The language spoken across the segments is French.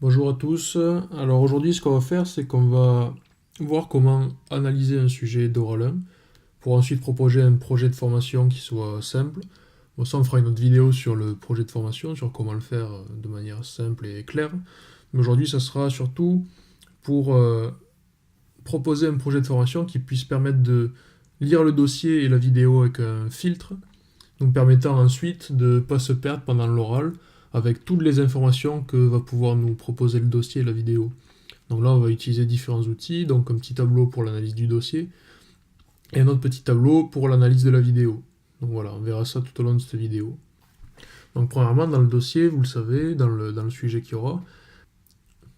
Bonjour à tous. Alors aujourd'hui, ce qu'on va faire, c'est qu'on va voir comment analyser un sujet d'oral 1 pour ensuite proposer un projet de formation qui soit simple. Bon, ça, on fera une autre vidéo sur le projet de formation, sur comment le faire de manière simple et claire. Mais aujourd'hui, ça sera surtout pour proposer un projet de formation qui puisse permettre de lire le dossier et la vidéo avec un filtre, nous permettant ensuite de ne pas se perdre pendant l'oral avec toutes les informations que va pouvoir nous proposer le dossier et la vidéo. Donc là, on va utiliser différents outils, donc un petit tableau pour l'analyse du dossier et un autre petit tableau pour l'analyse de la vidéo. Donc voilà, on verra ça tout au long de cette vidéo. Donc premièrement, dans le dossier, vous le savez, dans le sujet qu'il y aura,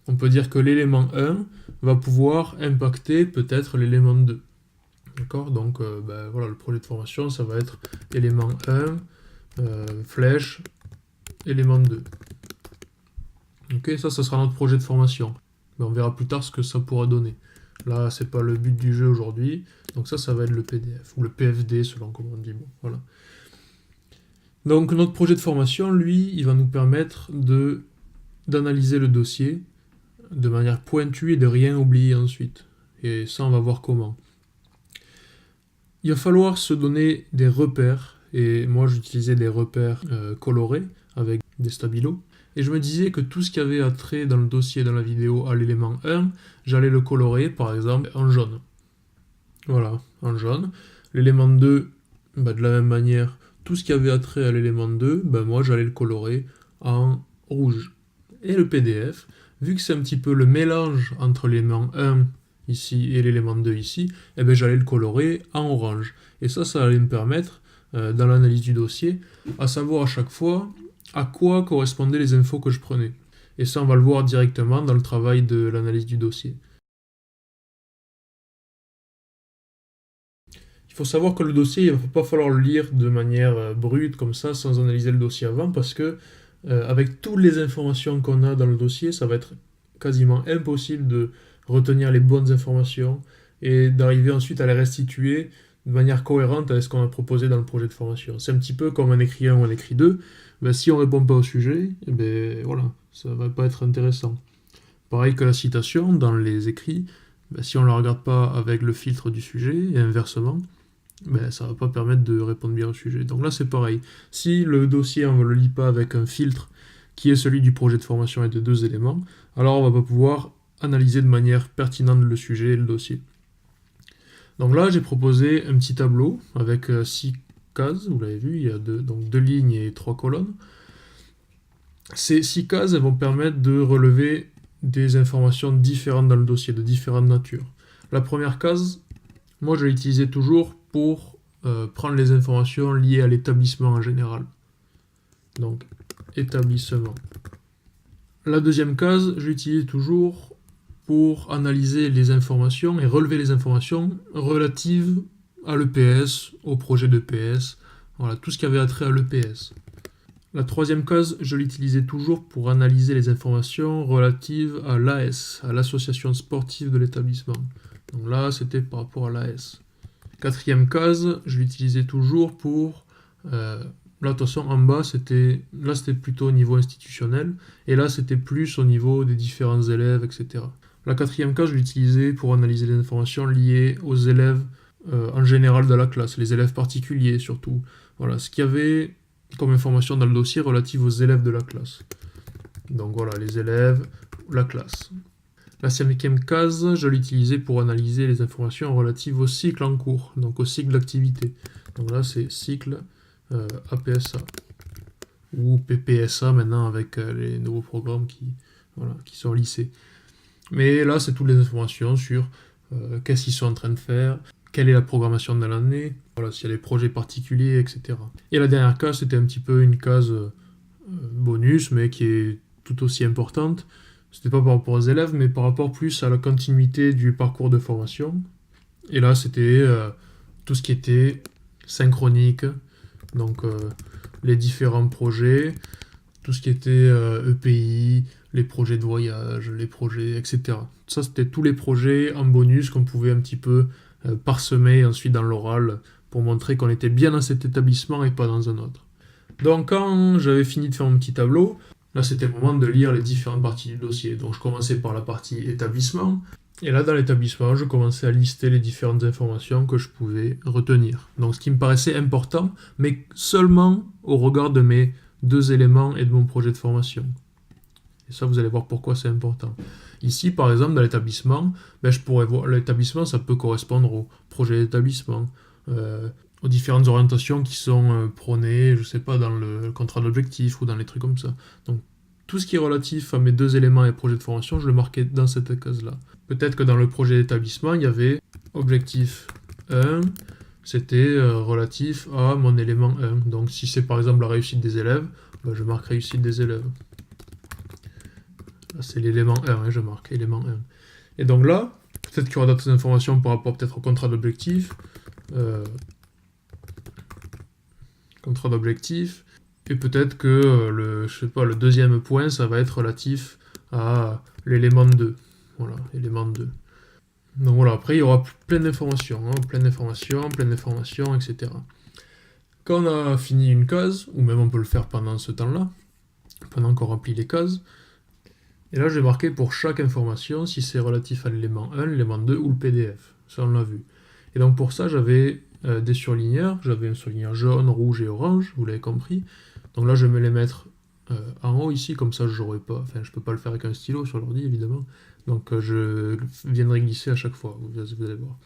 on peut dire que l'élément 1 va pouvoir impacter peut-être l'élément 2. D'accord. Donc voilà, le projet de formation, ça va être élément 1, flèche, élément 2. Ok, ça sera notre projet de formation. Mais on verra plus tard ce que ça pourra donner. Là, c'est pas le but du jeu aujourd'hui. Donc ça va être le PDF, ou le PFD, selon comment on dit. Bon, voilà. Donc notre projet de formation, lui, il va nous permettre d'analyser le dossier de manière pointue et de rien oublier ensuite. Et ça, on va voir comment. Il va falloir se donner des repères, et moi j'utilisais des repères colorés avec des stabilos, et je me disais que tout ce qui avait attrait dans le dossier, dans la vidéo, à l'élément 1, j'allais le colorer par exemple en jaune. Voilà, en jaune. L'élément 2, de la même manière, tout ce qui avait attrait à l'élément 2, moi j'allais le colorer en rouge. Et le PDF, vu que c'est un petit peu le mélange entre l'élément 1 ici et l'élément 2 ici, j'allais le colorer en orange. Et ça allait me permettre, dans l'analyse du dossier, à savoir à chaque fois à quoi correspondaient les infos que je prenais. Et ça, on va le voir directement dans le travail de l'analyse du dossier. Il faut savoir que le dossier, il ne va pas falloir le lire de manière brute comme ça, sans analyser le dossier avant, parce que avec toutes les informations qu'on a dans le dossier, ça va être quasiment impossible de retenir les bonnes informations et d'arriver ensuite à les restituer de manière cohérente avec ce qu'on a proposé dans le projet de formation. C'est un petit peu comme un écrit 1 ou un écrit 2. Si on ne répond pas au sujet, voilà, ça ne va pas être intéressant. Pareil que la citation dans les écrits, si on ne la regarde pas avec le filtre du sujet et inversement, ça ne va pas permettre de répondre bien au sujet. Donc là, c'est pareil. Si le dossier, on ne le lit pas avec un filtre qui est celui du projet de formation et de 2 éléments, alors on ne va pas pouvoir analyser de manière pertinente le sujet et le dossier. Donc là, j'ai proposé un petit tableau avec 6 cases, vous l'avez vu, il y a deux lignes et 3 colonnes. Ces 6 cases, elles vont permettre de relever des informations différentes dans le dossier, de différentes natures. La première case, moi je l'utilisais toujours pour prendre les informations liées à l'établissement en général. Donc, établissement. La deuxième case, je l'utilisais toujours pour analyser les informations et relever les informations relatives à l'EPS, au projet d'EPS, voilà, tout ce qui avait attrait à l'EPS. La troisième case, je l'utilisais toujours pour analyser les informations relatives à l'AS, à l'association sportive de l'établissement. Donc là, c'était par rapport à l'AS. Quatrième case, je l'utilisais toujours pour... là, de toute façon, en bas, c'était plutôt au niveau institutionnel, et là, c'était plus au niveau des différents élèves, etc. La quatrième case, je l'utilisais pour analyser les informations liées aux élèves en général de la classe, les élèves particuliers surtout. Voilà, ce qu'il y avait comme information dans le dossier relative aux élèves de la classe. Donc voilà, les élèves, la classe. La cinquième case, je l'utilisais pour analyser les informations relatives au cycle en cours, donc au cycle d'activité. Donc là, c'est cycle APSA ou PPSA maintenant avec les nouveaux programmes qui sont lissés. Mais là, c'est toutes les informations sur qu'est-ce qu'ils sont en train de faire, quelle est la programmation de l'année, voilà, s'il y a des projets particuliers, etc. Et la dernière case, c'était un petit peu une case bonus, mais qui est tout aussi importante. C'était pas par rapport aux élèves, mais par rapport plus à la continuité du parcours de formation. Et là, c'était tout ce qui était synchronique, donc les différents projets, tout ce qui était EPI, les projets de voyage, les projets, etc. Ça, c'était tous les projets en bonus qu'on pouvait un petit peu parsemer ensuite dans l'oral pour montrer qu'on était bien dans cet établissement et pas dans un autre. Donc quand j'avais fini de faire mon petit tableau, Là, c'était le moment de lire les différentes parties du dossier. Donc, je commençais par la partie établissement. Et là, dans l'établissement, je commençais à lister les différentes informations que je pouvais retenir. Donc, ce qui me paraissait important, mais seulement au regard de mes 2 éléments et de mon projet de formation. Et ça, vous allez voir pourquoi c'est important. Ici, par exemple, dans l'établissement, je pourrais voir l'établissement, ça peut correspondre au projet d'établissement, aux différentes orientations qui sont prônées, je sais pas, dans le contrat d'objectif ou dans les trucs comme ça. Donc, tout ce qui est relatif à mes 2 éléments et projet de formation, je le marquais dans cette case-là. Peut-être que dans le projet d'établissement, il y avait objectif 1, c'était relatif à mon élément 1. Donc, si c'est par exemple la réussite des élèves, je marque réussite des élèves. Là, c'est l'élément 1, je marque élément 1. Et donc là, peut-être qu'il y aura d'autres informations par rapport peut-être au contrat d'objectif. Contrat d'objectif. Et peut-être que le deuxième point, ça va être relatif à l'élément 2. Voilà, élément 2. Donc voilà, après il y aura plein d'informations, etc. Quand on a fini une case, ou même on peut le faire pendant ce temps-là, pendant qu'on remplit les cases, et là je vais marquer pour chaque information si c'est relatif à l'élément 1, l'élément 2 ou le PDF. Ça on l'a vu. Et donc pour ça j'avais des surligneurs, j'avais un surligneur jaune, rouge et orange, vous l'avez compris. Donc là je vais me les mettre en haut ici, comme ça je peux pas le faire avec un stylo sur l'ordi évidemment. Donc je viendrai glisser à chaque fois, vous allez voir.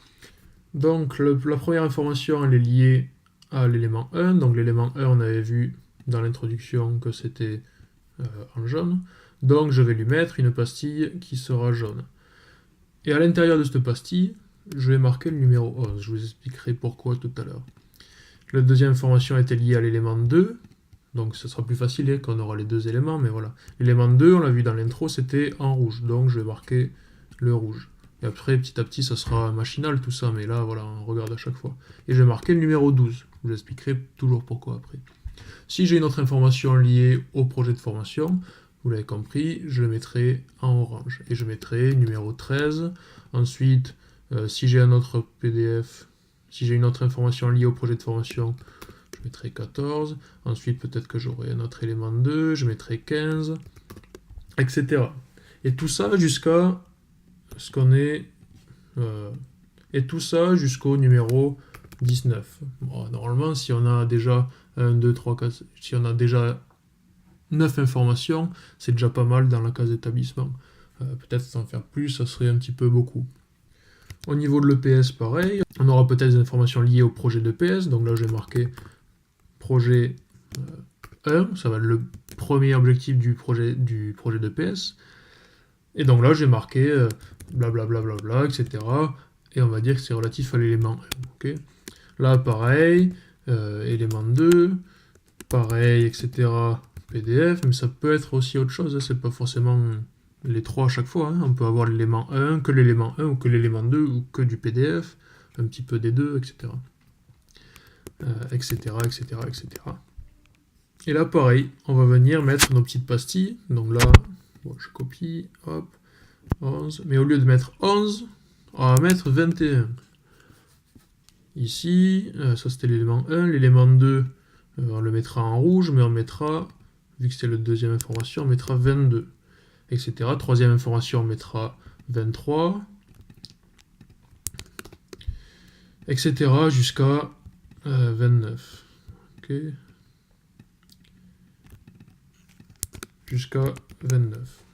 Donc la première information elle est liée à l'élément 1. Donc l'élément 1 on avait vu dans l'introduction que c'était en jaune. Donc je vais lui mettre une pastille qui sera jaune. Et à l'intérieur de cette pastille, je vais marquer le numéro 11. Je vous expliquerai pourquoi tout à l'heure. La deuxième information était liée à l'élément 2. Donc ce sera plus facile quand on aura les 2 éléments, mais voilà. L'élément 2, on l'a vu dans l'intro, c'était en rouge. Donc je vais marquer le rouge. Et après, petit à petit, ça sera machinal tout ça, mais là, voilà, on regarde à chaque fois. Et je vais marquer le numéro 12. Je vous expliquerai toujours pourquoi après. Si j'ai une autre information liée au projet de formation, vous l'avez compris, je le mettrai en orange. Et je mettrai numéro 13. Ensuite, si j'ai un autre PDF, si j'ai une autre information liée au projet de formation, je mettrai 14. Ensuite, peut-être que j'aurai un autre élément 2, je mettrai 15, etc. Et tout ça jusqu'à ce qu'on ait... et tout ça jusqu'au numéro 19. Bon, normalement, si on a déjà 1, 2, 3, 4... Si on a déjà 9 informations, c'est déjà pas mal dans la case établissement. Peut-être s'en faire plus, ça serait un petit peu beaucoup. Au niveau de l'EPS, pareil. On aura peut-être des informations liées au projet d'EPS. Donc là, je vais marquer projet 1. Ça va être le premier objectif du projet d'EPS. Et donc là, j'ai marqué blablabla, etc. Et on va dire que c'est relatif à l'élément 1. Okay. Là, pareil, élément 2, pareil, etc. PDF, mais ça peut être aussi autre chose. Hein. C'est pas forcément les 3 à chaque fois. Hein. On peut avoir l'élément 1, que l'élément 1, ou que l'élément 2, ou que du PDF, un petit peu des deux, etc. Etc. Et là, pareil, on va venir mettre nos petites pastilles. Donc là, bon, je copie, hop, 11. Mais au lieu de mettre 11, on va mettre 21. Ici, ça c'était l'élément 1. L'élément 2, on le mettra en rouge, mais on mettra, vu que c'est la deuxième information, on mettra 22. Etc. Troisième information, on mettra 23. Etc. jusqu'à 29. Ok. Jusqu'à 29.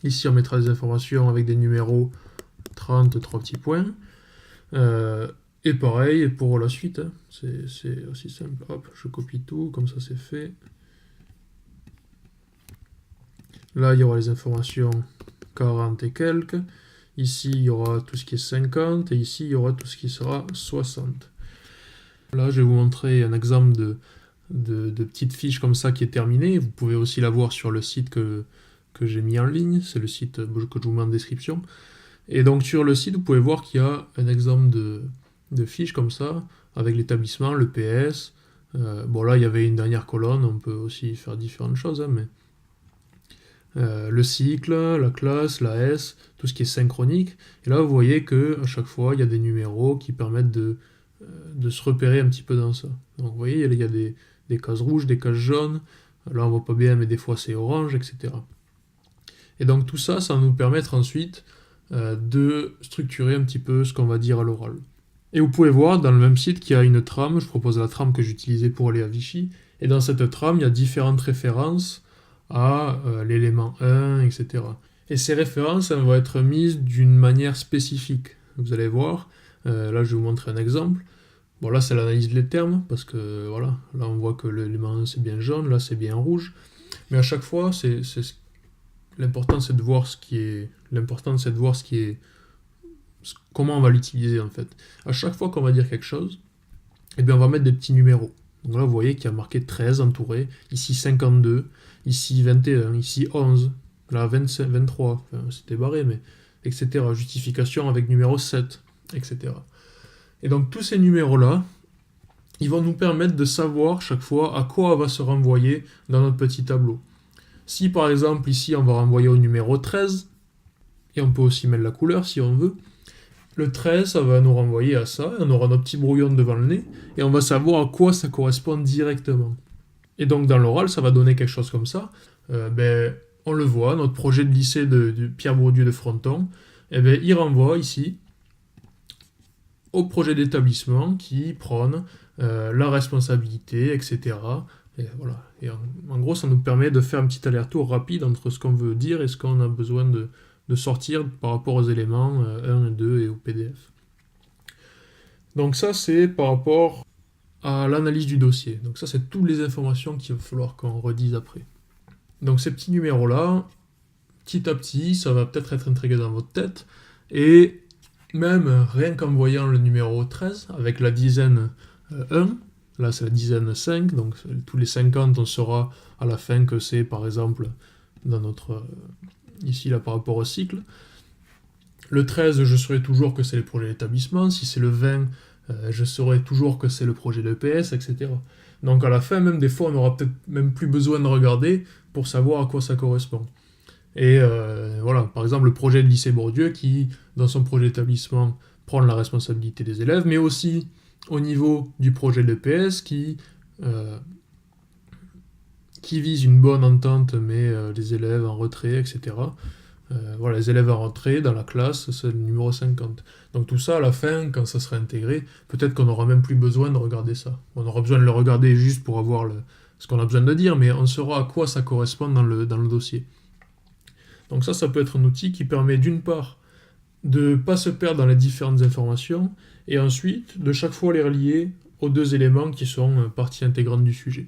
Ici, on mettra des informations avec des numéros 30, 3 petits points. Et pareil pour la suite. Hein. C'est aussi simple. Hop, je copie tout, comme ça c'est fait. Là, il y aura les informations 40 et quelques. Ici, il y aura tout ce qui est 50. Et ici, il y aura tout ce qui sera 60. Là, je vais vous montrer un exemple de petite fiche comme ça qui est terminée. Vous pouvez aussi la voir sur le site que j'ai mis en ligne. C'est le site que je vous mets en description. Et donc, sur le site, vous pouvez voir qu'il y a un exemple de fiche comme ça, avec l'établissement, le PS. Bon, là, il y avait une dernière colonne. On peut aussi faire différentes choses, hein, mais... le cycle, la classe, la S, tout ce qui est synchronique. Et là, vous voyez qu'à chaque fois, il y a des numéros qui permettent de se repérer un petit peu dans ça. Donc, vous voyez, il y a des cases rouges, des cases jaunes, Là, on voit pas bien, mais des fois c'est orange, etc. Et donc tout ça, ça va nous permettre ensuite de structurer un petit peu ce qu'on va dire à l'oral. Et vous pouvez voir dans le même site qu'il y a une trame, je propose la trame que j'utilisais pour aller à Vichy, et dans cette trame, il y a différentes références à l'élément 1, etc. Et ces références, elles vont être mises d'une manière spécifique. Vous allez voir, là je vais vous montrer un exemple. Bon là c'est l'analyse des termes, parce que voilà, là on voit que l'élément 1 c'est bien jaune, là c'est bien rouge. Mais à chaque fois, l'important c'est de voir ce qui est. L'important c'est de voir ce qui est. Comment on va l'utiliser en fait. À chaque fois qu'on va dire quelque chose, eh bien on va mettre des petits numéros. Donc là vous voyez qu'il y a marqué 13 entouré, ici 52, ici 21, ici 11, là 25, 23, enfin, c'était barré, mais etc. Justification avec numéro 7, etc. Et donc tous ces numéros-là, ils vont nous permettre de savoir chaque fois à quoi on va se renvoyer dans notre petit tableau. Si par exemple ici on va renvoyer au numéro 13, et on peut aussi mettre la couleur si on veut, le 13 ça va nous renvoyer à ça, on aura notre petit brouillon devant le nez, et on va savoir à quoi ça correspond directement. Et donc dans l'oral ça va donner quelque chose comme ça, on le voit, notre projet de lycée de Pierre Bourdieu de Fronton, il renvoie ici au projet d'établissement qui prône la responsabilité, etc. Et voilà. Et en gros, ça nous permet de faire un petit aller-retour rapide entre ce qu'on veut dire et ce qu'on a besoin de sortir par rapport aux éléments 1 et 2 et au PDF. Donc ça, c'est par rapport à l'analyse du dossier. Donc ça, c'est toutes les informations qu'il va falloir qu'on redise après. Donc ces petits numéros-là, petit à petit, ça va peut-être être intégré dans votre tête. Et même rien qu'en voyant le numéro 13, avec la dizaine 1, là c'est la dizaine 5, donc tous les 50, on saura à la fin que c'est par exemple dans notre ici là par rapport au cycle. Le 13, je saurai toujours que c'est le projet d'établissement. Si c'est le 20, je saurai toujours que c'est le projet d'EPS, etc. Donc à la fin, même des fois, on n'aura peut-être même plus besoin de regarder pour savoir à quoi ça correspond. Et voilà, par exemple, le projet de lycée Bourdieu qui, dans son projet d'établissement, prend la responsabilité des élèves, mais aussi au niveau du projet d'EPS qui vise une bonne entente, mais les élèves en retrait, etc. Voilà, les élèves en retrait dans la classe, c'est le numéro 50. Donc tout ça, à la fin, quand ça sera intégré, peut-être qu'on n'aura même plus besoin de regarder ça. On aura besoin de le regarder juste pour avoir ce qu'on a besoin de dire, mais on saura à quoi ça correspond dans le dossier. Donc ça peut être un outil qui permet d'une part de ne pas se perdre dans les différentes informations, et ensuite de chaque fois les relier aux deux éléments qui sont partie intégrante du sujet.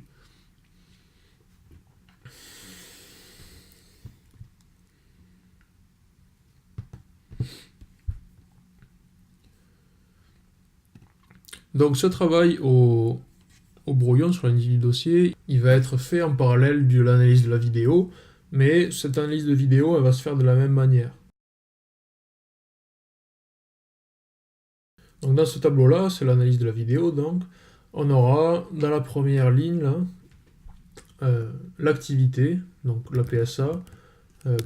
Donc ce travail au brouillon sur l'analyse du dossier, il va être fait en parallèle de l'analyse de la vidéo, mais cette analyse de vidéo, elle va se faire de la même manière. Donc dans ce tableau-là, c'est l'analyse de la vidéo, donc on aura dans la première ligne là, l'activité, donc la PSA,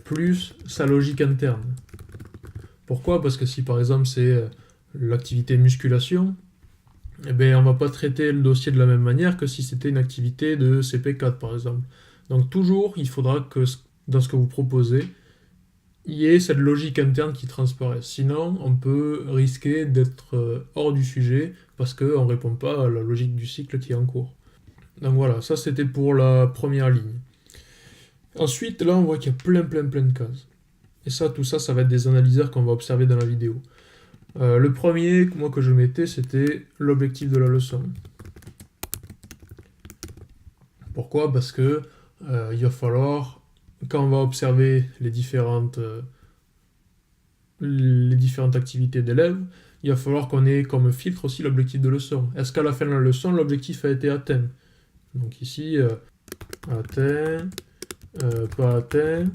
plus sa logique interne. Pourquoi? Parce que si par exemple c'est l'activité musculation, eh bien, on ne va pas traiter le dossier de la même manière que si c'était une activité de CP4 par exemple. Donc toujours, il faudra que dans ce que vous proposez, il y ait cette logique interne qui transparaisse. Sinon, on peut risquer d'être hors du sujet parce qu'on ne répond pas à la logique du cycle qui est en cours. Donc voilà, ça c'était pour la première ligne. Ensuite, là, on voit qu'il y a plein de cases. Et ça, tout ça, ça va être des analyseurs qu'on va observer dans la vidéo. Le premier, moi, que je mettais, c'était l'objectif de la leçon. Pourquoi? Parce que il va falloir, quand on va observer les différentes activités d'élèves, il va falloir qu'on ait comme filtre aussi l'objectif de leçon. Est-ce qu'à la fin de la leçon, l'objectif a été atteint? Donc ici, atteint, pas atteint.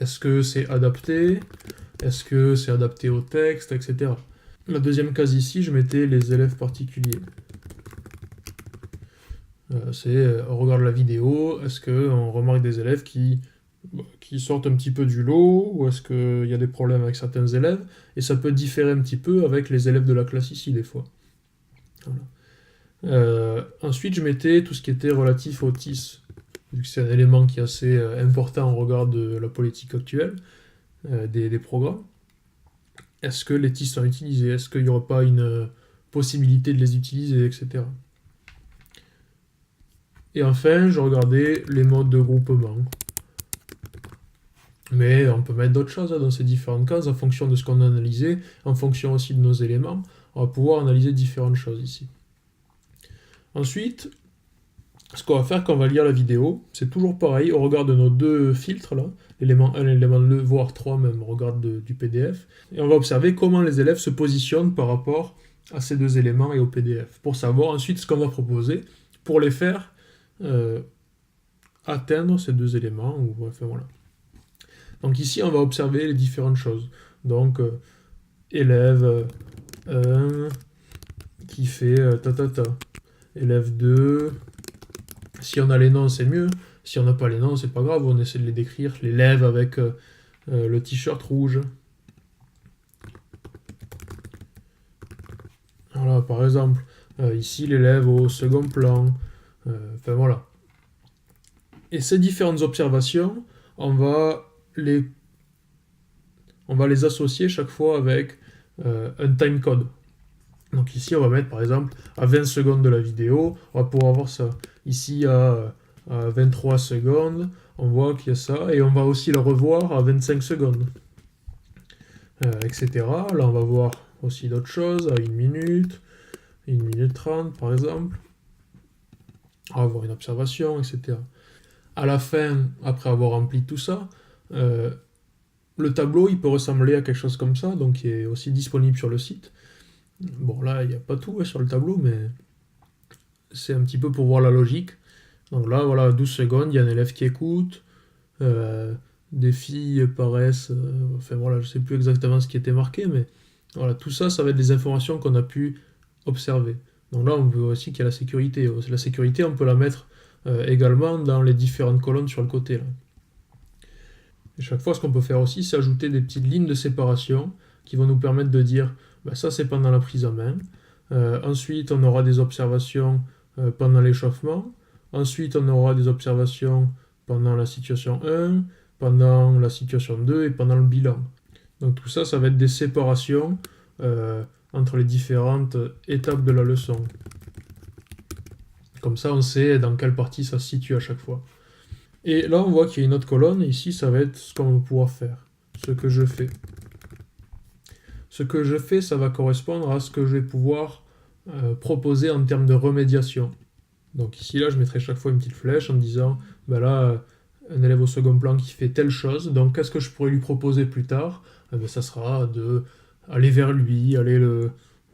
Est-ce que c'est adapté? Est-ce que c'est adapté au texte, etc. La deuxième case ici, je mettais les élèves particuliers. On regarde la vidéo, est-ce qu'on remarque des élèves qui sortent un petit peu du lot, ou est-ce qu'il y a des problèmes avec certains élèves, et ça peut différer un petit peu avec les élèves de la classe ici, des fois. Voilà. Ensuite, je mettais tout ce qui était relatif au TIS, vu que c'est un élément qui est assez important au regard de la politique actuelle des programmes. Est-ce que les TIS sont utilisés? Est-ce qu'il n'y aura pas une possibilité de les utiliser, etc. Et enfin, je regardais les modes de groupement. Mais on peut mettre d'autres choses dans ces différentes cases en fonction de ce qu'on a analysé, en fonction aussi de nos éléments. On va pouvoir analyser différentes choses ici. Ensuite, ce qu'on va faire quand on va lire la vidéo, c'est toujours pareil, au regard de nos deux filtres là, l'élément 1 et l'élément 2, voire 3 même, au regard du PDF, et on va observer comment les élèves se positionnent par rapport à ces deux éléments et au PDF, pour savoir ensuite ce qu'on va proposer pour les faire atteindre ces deux éléments, ou enfin voilà. Donc ici, on va observer les différentes choses. Donc, élève 1 qui fait ta. Élève 2, si on a les noms, c'est mieux. Si on n'a pas les noms, c'est pas grave, on essaie de les décrire. L'élève avec le t-shirt rouge. Voilà, par exemple. Ici, l'élève au second plan. Enfin, voilà. Et ces différentes observations, on va les associer chaque fois avec un timecode. Donc ici, on va mettre par exemple à 20 secondes de la vidéo, on va pouvoir voir ça. Ici, à 23 secondes, on voit qu'il y a ça, et on va aussi le revoir à 25 secondes, etc. Là, on va voir aussi d'autres choses, à 1 minute 30 par exemple. On va avoir une observation, etc. À la fin, après avoir rempli tout ça, le tableau, il peut ressembler à quelque chose comme ça, donc il est aussi disponible sur le site. Bon, là, il n'y a pas tout sur le tableau, mais c'est un petit peu pour voir la logique. Donc là, voilà, 12 secondes, il y a un élève qui écoute, des filles paraissent, enfin voilà, je sais plus exactement ce qui était marqué, mais voilà, tout ça, ça va être des informations qu'on a pu observer. Donc là, on veut aussi qu'il y ait la sécurité. La sécurité, on peut la mettre également dans les différentes colonnes sur le côté, là. Et chaque fois, ce qu'on peut faire aussi, c'est ajouter des petites lignes de séparation qui vont nous permettre de dire, bah, ça c'est pendant la prise en main. Ensuite, on aura des observations pendant l'échauffement. Ensuite, on aura des observations pendant la situation 1, pendant la situation 2 et pendant le bilan. Donc tout ça, ça va être des séparations entre les différentes étapes de la leçon. Comme ça, on sait dans quelle partie ça se situe à chaque fois. Et là, on voit qu'il y a une autre colonne, et ici, ça va être ce qu'on va pouvoir faire, ce que je fais. Ce que je fais, ça va correspondre à ce que je vais pouvoir proposer en termes de remédiation. Donc ici, là, je mettrai chaque fois une petite flèche en me disant, ben là, un élève au second plan qui fait telle chose, donc qu'est-ce que je pourrais lui proposer plus tard? Ben, ça sera de aller vers lui, aller le...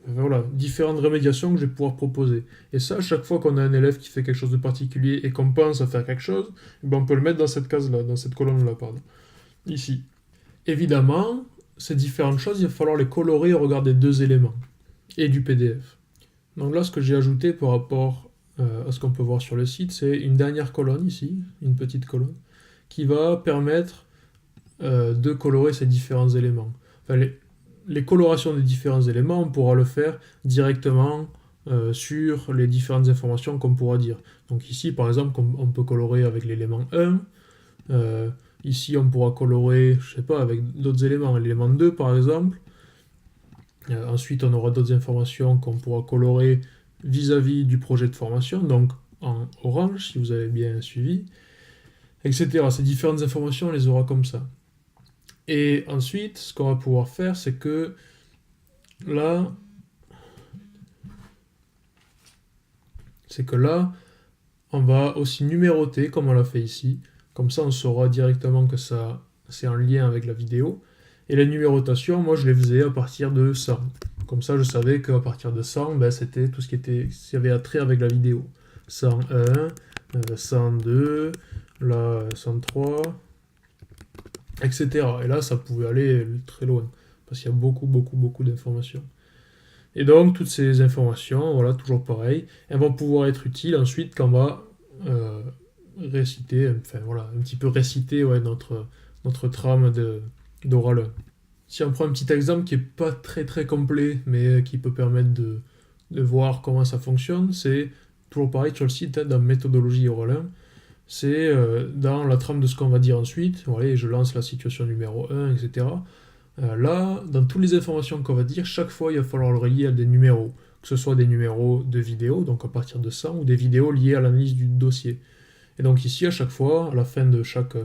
Voilà, différentes remédiations que je vais pouvoir proposer. Et ça, à chaque fois qu'on a un élève qui fait quelque chose de particulier et qu'on pense à faire quelque chose, ben on peut le mettre dans cette case-là, dans cette colonne-là, pardon. Ici. Évidemment, ces différentes choses, il va falloir les colorer au regard des deux éléments et du PDF. Donc là, ce que j'ai ajouté par rapport à ce qu'on peut voir sur le site, c'est une dernière colonne ici, une petite colonne, qui va permettre de colorer ces différents éléments. Enfin, les colorations des différents éléments, on pourra le faire directement sur les différentes informations qu'on pourra dire. Donc ici, par exemple, on peut colorer avec l'élément 1. Ici, on pourra colorer, je sais pas, avec d'autres éléments. L'élément 2, par exemple. Ensuite, on aura d'autres informations qu'on pourra colorer vis-à-vis du projet de formation, donc en orange, si vous avez bien suivi, etc. Ces différentes informations, on les aura comme ça. Et ensuite, ce qu'on va pouvoir faire, c'est que là, on va aussi numéroter, comme on l'a fait ici. Comme ça, on saura directement que ça, c'est en lien avec la vidéo. Et les numérotations, moi, je les faisais à partir de 100. Comme ça, je savais qu'à partir de 100, ben, c'était tout ce qui avait attrait avec la vidéo. 101, 102, là, 103, etc. Et là, ça pouvait aller très loin, parce qu'il y a beaucoup, beaucoup, beaucoup d'informations. Et donc, toutes ces informations, voilà, toujours pareil, elles vont pouvoir être utiles ensuite quand on va réciter, enfin voilà, un petit peu réciter notre trame d'oral 1. Si on prend un petit exemple qui est pas très très complet, mais qui peut permettre de voir comment ça fonctionne, c'est toujours pareil sur le site, hein, dans méthodologie oral 1, c'est dans la trame de ce qu'on va dire ensuite, voilà, je lance la situation numéro 1, etc. Là, dans toutes les informations qu'on va dire, chaque fois, il va falloir le relier à des numéros, que ce soit des numéros de vidéo, donc à partir de 100, ou des vidéos liées à l'analyse du dossier. Et donc ici, à chaque fois, à la fin de chaque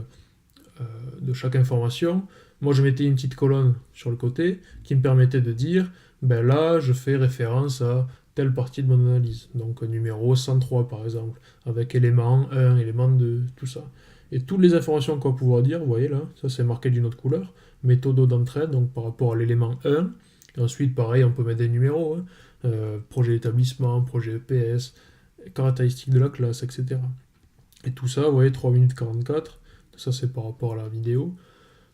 information, moi je mettais une petite colonne sur le côté qui me permettait de dire, ben là, je fais référence à telle partie de mon analyse, donc numéro 103 par exemple, avec élément 1, élément 2, tout ça. Et toutes les informations qu'on va pouvoir dire, vous voyez là, ça c'est marqué d'une autre couleur, méthode d'entraide, donc par rapport à l'élément 1, et ensuite pareil, on peut mettre des numéros, hein, projet d'établissement, projet EPS, caractéristiques de la classe, etc. Et tout ça, vous voyez, 3 minutes 44, ça c'est par rapport à la vidéo.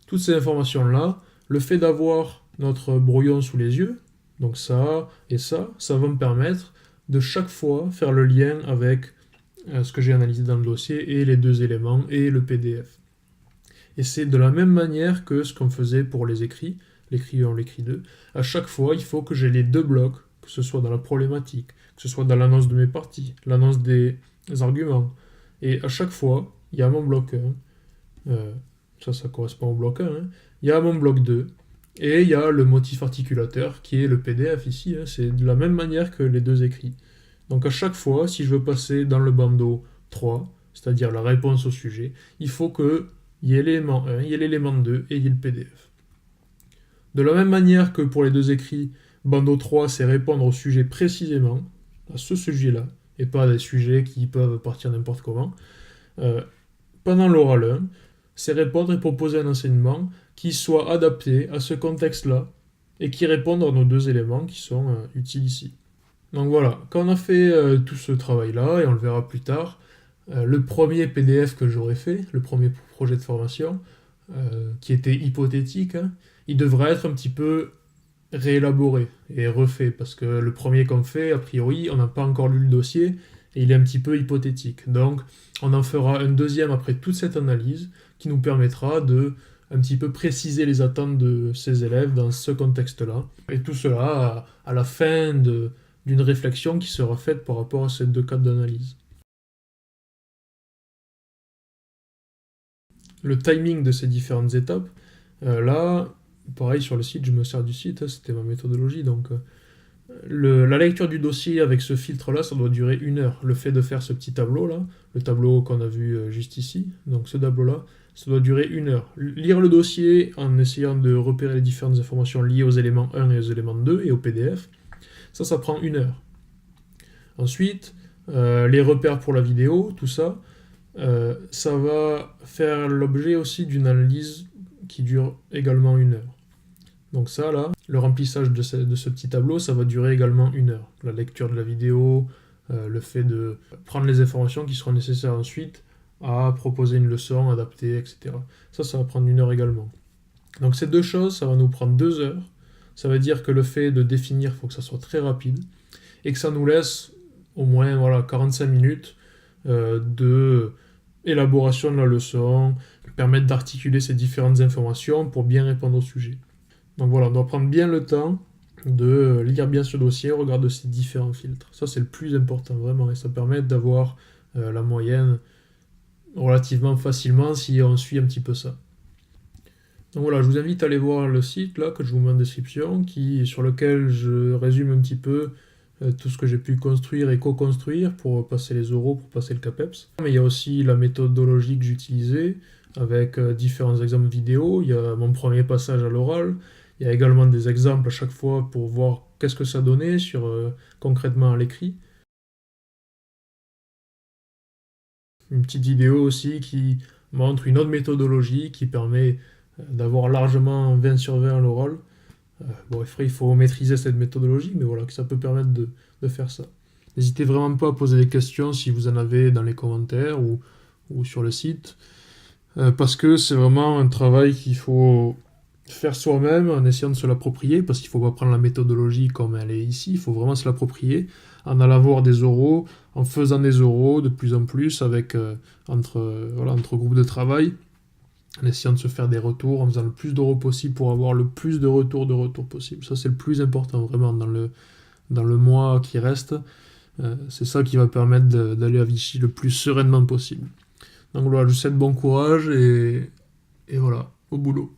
Toutes ces informations-là, le fait d'avoir notre brouillon sous les yeux, donc ça et ça va me permettre de chaque fois faire le lien avec ce que j'ai analysé dans le dossier et les deux éléments et le PDF. Et c'est de la même manière que ce qu'on faisait pour les écrits, l'écrit 1, l'écrit 2. À chaque fois, il faut que j'ai les deux blocs, que ce soit dans la problématique, que ce soit dans l'annonce de mes parties, l'annonce des arguments. Et à chaque fois, il y a mon bloc 1, ça correspond au bloc 1, hein. Il y a mon bloc 2, et il y a le motif articulateur qui est le PDF ici, hein. C'est de la même manière que les deux écrits. Donc à chaque fois, si je veux passer dans le bandeau 3, c'est-à-dire la réponse au sujet, il faut qu'il y ait l'élément 1, il y ait l'élément 2 et il y ait le PDF. De la même manière que pour les deux écrits, bandeau 3, c'est répondre au sujet précisément, à ce sujet-là, et pas à des sujets qui peuvent partir n'importe comment. Pendant l'oral 1, c'est répondre et proposer un enseignement qui soit adapté à ce contexte-là et qui réponde à nos deux éléments qui sont utiles ici. Donc voilà, quand on a fait tout ce travail-là, et on le verra plus tard, le premier PDF que j'aurais fait, le premier projet de formation, qui était hypothétique, hein, il devrait être un petit peu réélaboré et refait, parce que le premier qu'on fait, a priori, on n'a pas encore lu le dossier, et il est un petit peu hypothétique. Donc, on en fera un deuxième après toute cette analyse, qui nous permettra de un petit peu préciser les attentes de ces élèves dans ce contexte-là. Et tout cela à la fin d'une réflexion qui sera faite par rapport à ces deux cadres d'analyse. Le timing de ces différentes étapes, là, pareil sur le site, je me sers du site, hein, c'était ma méthodologie, donc la lecture du dossier avec ce filtre-là, ça doit durer 1 heure. Le fait de faire ce petit tableau-là, le tableau qu'on a vu juste ici, donc ce tableau-là, ça doit durer 1 heure. Lire le dossier en essayant de repérer les différentes informations liées aux éléments 1 et aux éléments 2 et au PDF, ça prend 1 heure. Ensuite, les repères pour la vidéo, tout ça, ça va faire l'objet aussi d'une analyse qui dure également 1 heure. Donc ça, là, le remplissage de ce petit tableau, ça va durer également 1 heure. La lecture de la vidéo, le fait de prendre les informations qui seront nécessaires ensuite à proposer une leçon adaptée, etc. Ça va prendre 1 heure également. Donc ces deux choses, ça va nous prendre 2 heures. Ça veut dire que le fait de définir, il faut que ça soit très rapide, et que ça nous laisse au moins 45 minutes de élaboration de la leçon, permettre d'articuler ces différentes informations pour bien répondre au sujet. Donc voilà, on doit prendre bien le temps de lire bien ce dossier, regarder ces différents filtres. Ça, c'est le plus important, vraiment, et ça permet d'avoir la moyenne relativement facilement si on suit un petit peu ça. Donc voilà, je vous invite à aller voir le site là que je vous mets en description, sur lequel je résume un petit peu tout ce que j'ai pu construire et co-construire pour passer les oraux, pour passer le CAPEPS. Mais il y a aussi la méthodologie que j'utilisais avec différents exemples vidéo. Il y a mon premier passage à l'oral. Il y a également des exemples à chaque fois pour voir qu'est-ce que ça donnait concrètement à l'écrit. Une petite vidéo aussi qui montre une autre méthodologie qui permet d'avoir largement 20 sur 20 à l'oral. Il faut maîtriser cette méthodologie, mais voilà, que ça peut permettre de faire ça. N'hésitez vraiment pas à poser des questions si vous en avez dans les commentaires ou sur le site, parce que c'est vraiment un travail qu'il faut faire soi-même en essayant de se l'approprier, parce qu'il ne faut pas prendre la méthodologie comme elle est ici, il faut vraiment se l'approprier en allant voir des oraux, en faisant des oraux de plus en plus entre groupes de travail, en essayant de se faire des retours, en faisant le plus d'oraux possible pour avoir le plus de retours possible. Ça, c'est le plus important vraiment dans dans le mois qui reste. C'est ça qui va permettre d'aller à Vichy le plus sereinement possible. Donc voilà, je vous souhaite bon courage et voilà, au boulot.